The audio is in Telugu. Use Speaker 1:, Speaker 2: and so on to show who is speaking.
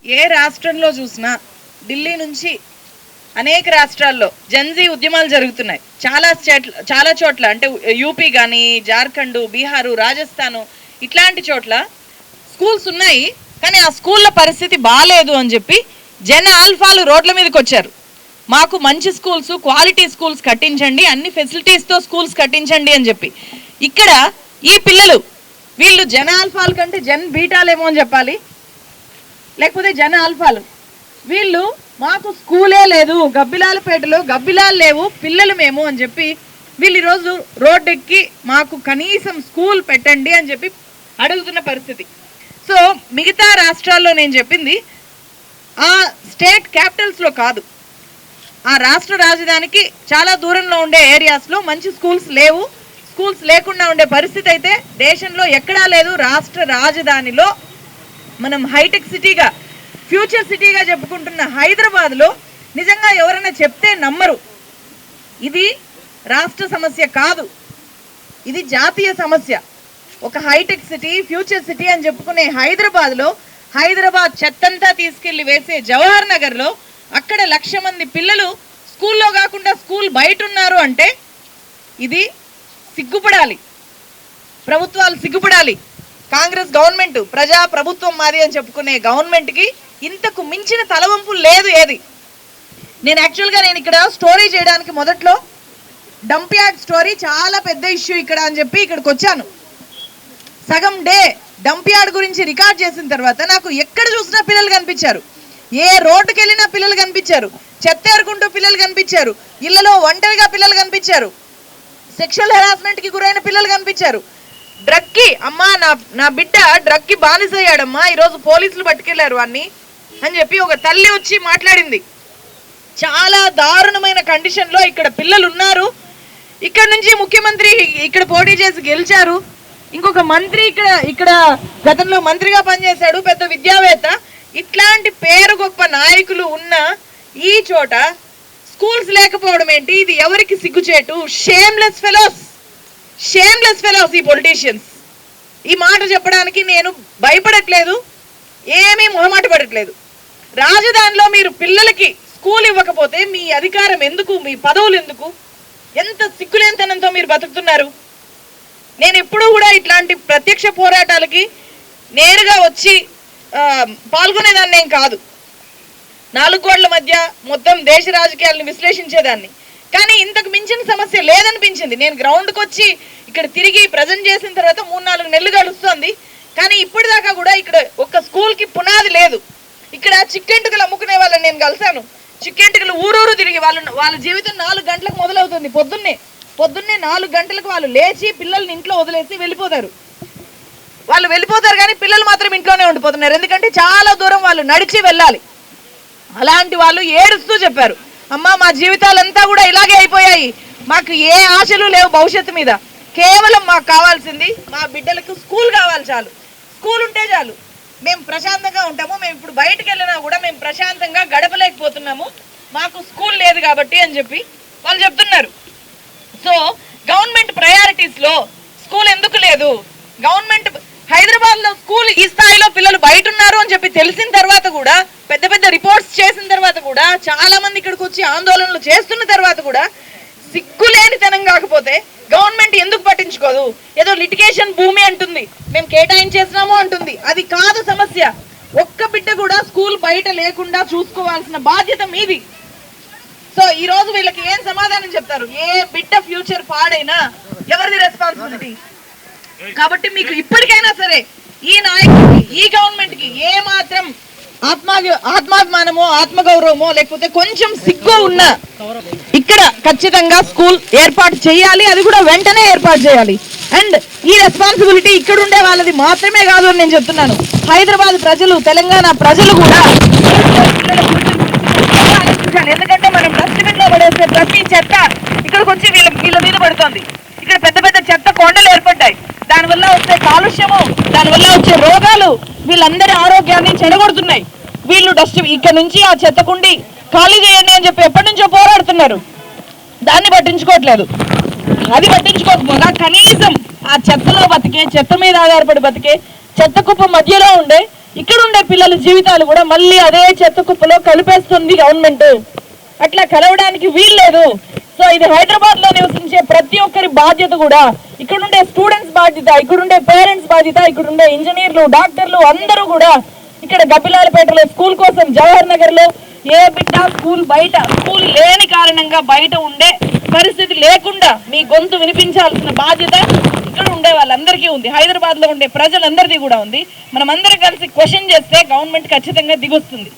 Speaker 1: ఏ రాష్ట్రంలో చూసినా ఢిల్లీ నుంచి అనేక రాష్ట్రాల్లో జన్జీ ఉద్యమాలు జరుగుతున్నాయి. చాలా చోట్ల అంటే యూపీ కానీ, జార్ఖండ్, బీహారు, రాజస్థాను ఇట్లాంటి చోట్ల స్కూల్స్ ఉన్నాయి. కానీ ఆ స్కూళ్ళ పరిస్థితి బాగాలేదు అని చెప్పి జన ఆల్ఫాలు రోడ్ల మీదకి వచ్చారు. మాకు మంచి స్కూల్స్, క్వాలిటీ స్కూల్స్ కట్టించండి, అన్ని ఫెసిలిటీస్తో స్కూల్స్ కట్టించండి అని చెప్పి. ఇక్కడ ఈ పిల్లలు వీళ్ళు జన ఆల్ఫాల్ కంటే జన్ బీటాలేమో అని చెప్పాలి, లేకపోతే జన ఆల్ఫాలు. వీళ్ళు మాకు స్కూలే లేదు, గబ్బిలాలపేటలో గబ్బిలాలు లేవు, పిల్లలు మేము అని చెప్పి వీళ్ళు ఈరోజు రోడ్డెక్కి మాకు కనీసం స్కూల్ పెట్టండి అని చెప్పి అడుగుతున్న పరిస్థితి. సో మిగతా రాష్ట్రాల్లో నేను చెప్పింది ఆ స్టేట్ క్యాపిటల్స్లో కాదు, ఆ రాష్ట్ర రాజధానికి చాలా దూరంలో ఉండే ఏరియాస్లో మంచి స్కూల్స్ లేవు. స్కూల్స్ లేకుండా ఉండే పరిస్థితి అయితే దేశంలో ఎక్కడా లేదు. రాష్ట్ర రాజధానిలో మనం హైటెక్ సిటీగా, ఫ్యూచర్ సిటీగా చెప్పుకుంటున్న హైదరాబాద్లో నిజంగా ఎవరైనా చెప్తే నమ్మరు. ఇది రాష్ట్ర సమస్య కాదు, ఇది జాతీయ సమస్య. ఒక హైటెక్ సిటీ, ఫ్యూచర్ సిటీ అని చెప్పుకునే హైదరాబాద్లో, హైదరాబాద్ చెత్తంతా తీసుకెళ్లి వేసే జవహర్ నగర్లో అక్కడ 1,00,000 మంది పిల్లలు స్కూల్లో కాకుండా స్కూల్ బయట ఉన్నారు అంటే ఇది సిగ్గుపడాలి, ప్రభుత్వాలు సిగ్గుపడాలి. కాంగ్రెస్ గవర్నమెంట్, ప్రజా ప్రభుత్వం మాది అని చెప్పుకునే గవర్నమెంట్కి ఇంతకు మించిన తలవంపులు లేదు ఏది. నేను యాక్చువల్గా ఇక్కడ స్టోరీ చేయడానికి మొదట్లో డంప్ యార్డ్ స్టోరీ చాలా పెద్ద ఇష్యూ ఇక్కడ అని చెప్పి ఇక్కడికి వచ్చాను. సగం డే డంప్ యార్డ్ గురించి రికార్డ్ చేసిన తర్వాత నాకు ఎక్కడ చూసినా పిల్లలు కనిపించారు, ఏ రోడ్డుకి వెళ్ళినా పిల్లలు కనిపించారు, చెత్త ఏరుకుంటూ పిల్లలు కనిపించారు, ఇళ్లలో ఒంటరిగా పిల్లలు కనిపించారు, సెక్షువల్ హెరాస్మెంట్కి గురైన పిల్లలు కనిపించారు. డ్రగ్కి, అమ్మా నా బిడ్డ డ్రగ్కి బానిసయ్యాడమ్మా, ఈరోజు పోలీసులు పట్టుకెళ్లారు అన్ని అని చెప్పి ఒక తల్లి వచ్చి మాట్లాడింది. చాలా దారుణమైన కండిషన్లో ఇక్కడ పిల్లలు ఉన్నారు. ఇక్కడ నుంచి ముఖ్యమంత్రి ఇక్కడ పోటీ చేసి గెలిచారు. ఇంకొక మంత్రి ఇక్కడ గతంలో మంత్రిగా పనిచేశాడు, పెద్ద విద్యావేత్త. ఇట్లాంటి పేరు గొప్ప నాయకులు ఉన్న ఈ చోట స్కూల్స్ లేకపోవడం ఏంటి? ఇది ఎవరికి సిగ్గుచేటు? షేమ్లెస్ ఫెలోస్ ఈ పొలిటీషియన్స్. ఈ మాట చెప్పడానికి నేను భయపడట్లేదు, ఏమీ మొహమాట పడట్లేదు. రాజధానిలో మీరు పిల్లలకి స్కూల్ ఇవ్వకపోతే మీ అధికారం ఎందుకు, మీ పదవులు ఎందుకు? ఎంత సిగ్గులేనితనంతో మీరు బతుకుతున్నారు. నేను ఎప్పుడూ కూడా ఇట్లాంటి ప్రత్యక్ష పోరాటాలకి నేరుగా వచ్చి పాల్గొనేదాన్ని ఏం కాదు. 4 గోడల మధ్య మొత్తం దేశ రాజకీయాలను విశ్లేషించేదాన్ని. కానీ ఇంతకు మించిన సమస్య లేదనిపించింది. నేను గ్రౌండ్కి వచ్చి ఇక్కడ తిరిగి ప్రజెంట్ చేసిన తర్వాత 3-4 నెలలు గడుస్తుంది. కానీ ఇప్పటిదాకా కూడా ఇక్కడ ఒక్క స్కూల్కి పునాది లేదు. ఇక్కడ చిక్కెంటుకలు అమ్ముకునే వాళ్ళని నేను కలిశాను. చిక్కెంటుకలు ఊరూరు తిరిగి వాళ్ళ జీవితం 4 గంటలకు మొదలవుతుంది. పొద్దున్నే 4 గంటలకు వాళ్ళు లేచి పిల్లల్ని ఇంట్లో వదిలేసి వెళ్ళిపోతారు. వాళ్ళు వెళ్ళిపోతారు కానీ పిల్లలు మాత్రం ఇంట్లోనే ఉండిపోతున్నారు. ఎందుకంటే చాలా దూరం వాళ్ళు నడిచి వెళ్ళాలి. అలాంటి వాళ్ళు ఏడుస్తూ చెప్పారు, అమ్మ మా జీవితాలంతా కూడా ఇలాగే అయిపోయాయి, మాకు ఏ ఆశలు లేవు భవిష్యత్తు మీద, కేవలం మాకు కావాల్సింది మా బిడ్డలకు స్కూల్ కావాలి, చాలు, స్కూల్ ఉంటే చాలు, మేము ప్రశాంతంగా ఉంటాము, మేము ఇప్పుడు బయటకు వెళ్ళినా కూడా మేము ప్రశాంతంగా గడపలేకపోతున్నాము, మాకు స్కూల్ లేదు కాబట్టి అని చెప్పి వాళ్ళు చెప్తున్నారు. సో గవర్నమెంట్ ప్రయారిటీస్లో స్కూల్ ఎందుకు లేదు? గవర్నమెంట్ హైదరాబాద్లో స్కూల్ ఈ స్థాయిలో పిల్లలు బయట ఉన్నారు అని చెప్పి తెలిసిన తర్వాత కూడా, పెద్ద పెద్ద రిపోర్ట్స్ చేసిన తర్వాత కూడా, చాలా మంది ఇక్కడికి వచ్చి ఆందోళనలు చేస్తున్న తర్వాత కూడా సిగ్గులేనితనం కాకపోతే గవర్నమెంట్ ఎందుకు పట్టించుకోదు? ఏదో లిటిగేషన్ భూమి అంటుంది, మేము కేటాయించేసినాము అంటుంది. అది కాదు సమస్య. ఒక్క బిడ్డ కూడా స్కూల్ బయట లేకుండా చూసుకోవాల్సిన బాధ్యత మీది. సో ఈ రోజు వీళ్ళకి ఏం సమాధానం చెప్తారు? ఏ బిడ్డ ఫ్యూచర్ పాడైనా ఎవరిది రెస్పాన్సిబిలిటీ? కాబట్టి మీకు ఇప్పటికైనా సరే ఈ నాయకుడికి, ఈ గవర్నమెంట్ కి ఏ మాత్రం ఆత్మాభిమానమో, ఆత్మగౌరవమో, లేకపోతే కొంచెం సిగ్గు ఉన్నా ఇక్కడ ఖచ్చితంగా స్కూల్ ఏర్పాటు చేయాలి. అది కూడా వెంటనే ఏర్పాటు చేయాలి. అండ్ ఈ రెస్పాన్సిబిలిటీ ఇక్కడ ఉండే వాళ్ళది మాత్రమే కాదు అని నేను చెప్తున్నాను. హైదరాబాద్ ప్రజలు, తెలంగాణ ప్రజలు కూడా, ఎందుకంటే మనం డస్ట్బిన్ లో పడేస్తే ప్రతి చెత్త ఇక్కడికి వచ్చి వీళ్ళ మీద పడుతుంది. ఇక్కడ పెద్ద పెద్ద చెత్త కొండలు ఏర్పడ్డాయి. దానివల్ల వచ్చే కాలుష్యము, దానివల్ల వచ్చే రోగాలు వీళ్ళందరి ఆరోగ్యాన్ని చెడగొడుతున్నాయి. వీళ్ళు ఇక్కడ నుంచి ఆ చెత్త కుండి ఖాళీ చేయండి అని చెప్పి ఎప్పటి నుంచో పోరాడుతున్నారు. దాన్ని పట్టించుకోవట్లేదు. అది పట్టించుకోకపోగా కనీసం ఆ చెత్తలో బతికే, చెత్త మీద ఆధారపడి బతికే, చెత్త కుప్ప మధ్యలో ఉండే ఇక్కడ ఉండే పిల్లల జీవితాలు కూడా మళ్ళీ అదే చెత్త కుప్పలో కలిపేస్తుంది గవర్నమెంట్. అట్లా కలవడానికి వీల్లేదు. సో ఇది హైదరాబాద్ లో నివసించే ప్రతి ఒక్కరి బాధ్యత కూడా, ఇక్కడ ఉండే స్టూడెంట్స్ బాధ్యత, ఇక్కడ ఉండే పేరెంట్స్ బాధ్యత, ఇక్కడ ఉండే ఇంజనీర్లు, డాక్టర్లు అందరూ కూడా ఇక్కడ గబ్బిలాలపేటలో స్కూల్ కోసం, జవహర్ నగర్ లో ఏ బిడ్డ స్కూల్ బయట స్కూల్ లేని కారణంగా బయట ఉండే పరిస్థితి లేకుండా మీ గొంతు వినిపించాల్సిన బాధ్యత ఇక్కడ ఉండే వాళ్ళందరికీ ఉంది, హైదరాబాద్ లో ఉండే ప్రజలందరిది కూడా ఉంది. మనం అందరం కలిసి క్వశ్చన్ చేస్తే గవర్నమెంట్ ఖచ్చితంగా దిగొస్తుంది.